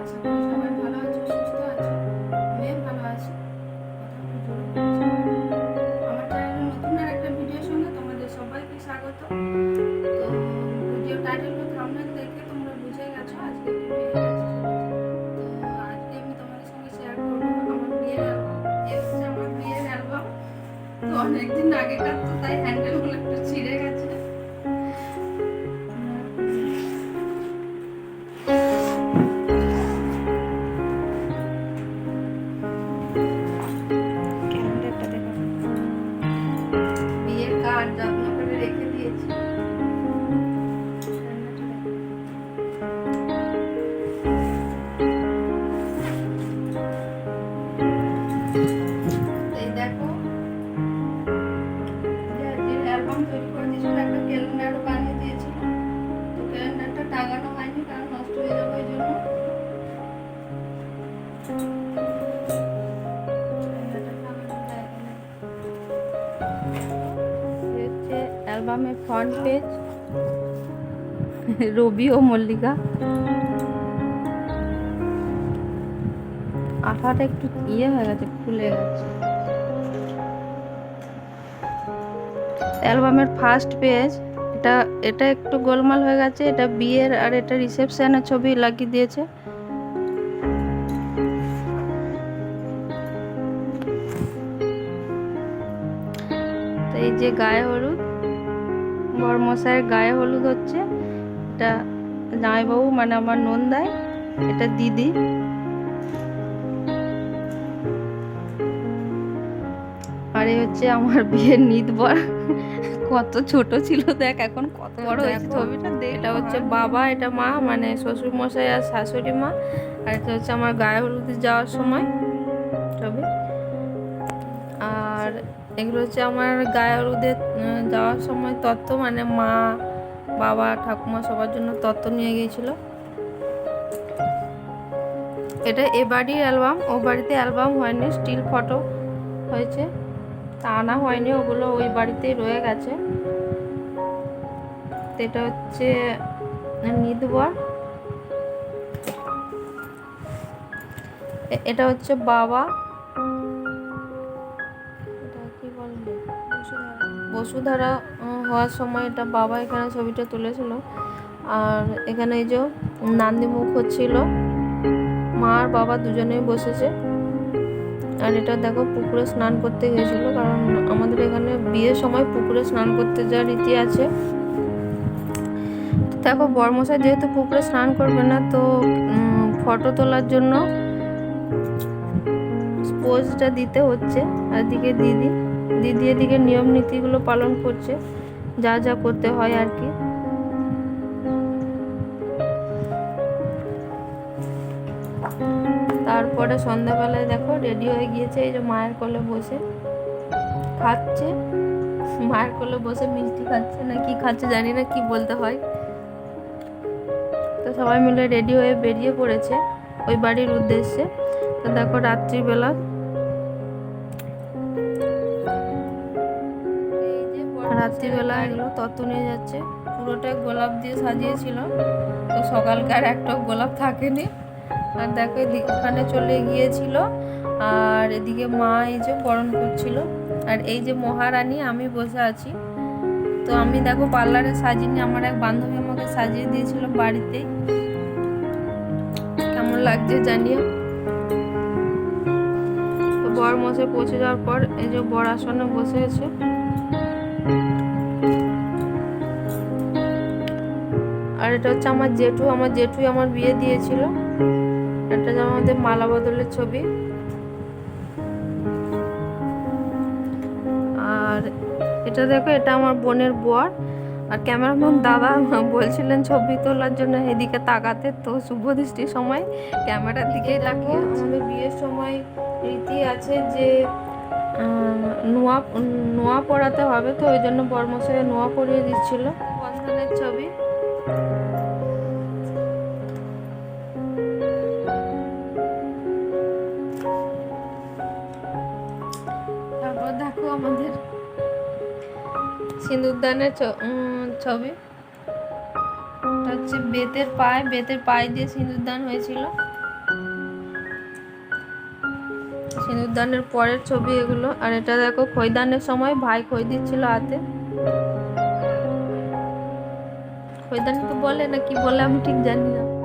আশা করি সবাই ভালো আছো, সুস্থ আছো। আমিও ভালো আছি। কথা একটু জোরে বলছি। আমার চ্যানেলের নতুন আর একটা ভিডিওর সঙ্গে তোমাদের সবাইকে স্বাগত। তো ভিডিও টাইটেল ও থাম্বনেল দেখে তোমরা বুঝে গেছো আজকে একটু বিয়ে বাড়িতে চলেছি। তো আজকে আমি তোমাদের সঙ্গে শেয়ার করবো আমার বিয়ের অ্যালবাম। এই হচ্ছে আমার বিয়ের অ্যালবাম। তো অনেকদিন আগেকার, তো তাই হ্যান্ডেলগুলো একটু ছিঁড়ে গেছে। বিয়ের কার্ড যত্ন করে রেখে দিয়েছি। এই দেখো, যে অ্যালবাম তৈরি করে দিয়েছিল, একটা ক্যালেন্ডারও বানিয়ে দিয়েছিল। তো ক্যালেন্ডারটা টাঙানো হয়নি, কারণ নষ্ট হয়ে যাবে ওই জন্য। হচ্ছে অ্যালবামের ফ্রন্ট পেজ, রবি ও মল্লিকা। আঠাটা একটু হয়ে গেছে, খুলে গেছে। অ্যালবামের ফার্স্ট পেজ, এটা এটা একটু গোলমাল হয়ে গেছে। এটা বিয়ের আর এটা রিসেপশনের ছবি লাগিয়ে দিয়েছে। তো এই যে গায়ে হলুদ, বরমশাইয়ের গায়ে হলুদ হচ্ছে। এটা জামাইবাবু মানে আমার নন্দাই, এটা দিদি। আর এই হচ্ছে আমার বিয়ের নিতবর। কত ছোট ছিল দেখ, এখন কত বড় হয়েছে ছবিটা দেখ। এটা হচ্ছে বাবা, এটা মা, মানে শ্বশুর মশাই আর শাশুড়ি মা। আর এটা হচ্ছে আমার গায়ে হলুদে যাওয়ার সময় ছবি। আর এগুলো হচ্ছে আমার গায়ে হলুদে যাওয়ার সময় তত্ত্ব, মানে মা, বাবা, ঠাকুমা সবার জন্য তত্ত্ব নিয়ে গিয়েছিল। এটা এ বাড়ির অ্যালবাম, ও বাড়িতে অ্যালবাম হয়নি, স্টিল ফটো হয়েছে, তা আনা হয়নি, ওগুলো ওই বাড়িতেই রয়ে গেছে। এটা হচ্ছে নিতবর, এটা হচ্ছে বাবা, এটা কি বলবো, বসুধারা হওয়ার সময় এটা বাবা এখানে ছবিটা তুলেছিল। আর এখানে এই যে নান্দিমুখ হচ্ছিল, মা আর বাবা দুজনেই বসেছে। আর এটা দেখো পুকুরে স্নান করতে গিয়েছিল, কারণ আমাদের এখানে বিয়ের সময় পুকুরে স্নান করতে যাওয়ার রীতি আছে। দেখো বরমশাই যেহেতু পুকুরে স্নান করবে না, তো ফটো তোলার জন্য পোজটা দিতে হচ্ছে। আর এদিকে দিদি এদিকে নিয়ম নীতিগুলো পালন করছে, যা যা করতে হয় আর কি। তারপরে সন্ধ্যাবেলায় দেখো রেডি হয়ে গিয়েছে, এই যে মায়ের কোলে বসে খাচ্ছে। মায়ের কোলে বসে মিষ্টি খাচ্ছে না কি খাচ্ছে জানি না, কি বলতে হয়। তো সবাই মিলে রেডি হয়ে বেরিয়ে পড়েছে ওই বাড়ির উদ্দেশ্যে। তো দেখো রাত্রিবেলা এগুলো তত্ত্ব নিয়ে যাচ্ছে। পুরোটা গোলাপ দিয়ে সাজিয়েছিল, তো সকালকার একটা গোলাপ থাকেনি। আর দেখো ওখানে চলে গিয়েছিল। আর এদিকে মা এই যে বরণ করছিল। আর এই যে মহারানী, আমি বসে আছি। তো আমি দেখো পার্লারে সাজিনি, আমার এক বান্ধবী আমাকে সাজিয়ে দিয়েছিল বাড়িতেই। কেমন লাগছে জানিও। তো বর মশাই পৌঁছে যাওয়ার পর এই যে বর আসনে বসে আছে। আর এটা হচ্ছে আমার জেঠুই আমার বিয়ে দিয়েছিল। এটা যে আমাদের মালা বদলের ছবি। আর এটা দেখো, এটা আমার বোনের বর। আর ক্যামেরাম্যান দাদা বলছিলেন ছবি তোলার জন্য এদিকে তাকাতে, তো শুভ দৃষ্টির সময় ক্যামেরার দিকে তাকিয়ে। আমাদের বিয়ের সময় রীতি আছে যে নোয়া পরাতে হবে, তো ওই জন্য বরমশাই নোয়া পরিয়ে দিচ্ছিল। বন্ধনের ছবি। তারপর দেখো আমাদের সিঁদুরদানের ছবি। হচ্ছে বেতের পায়ে দিয়ে সিঁদুরদান হয়েছিল। সিঁদুরদানের পরের ছবি এগুলো। আর এটা দেখো খৈদানের সময় ভাই খই দিচ্ছিল হাতে। খৈদানি তো বলে না কি বলে আমি ঠিক জানি না।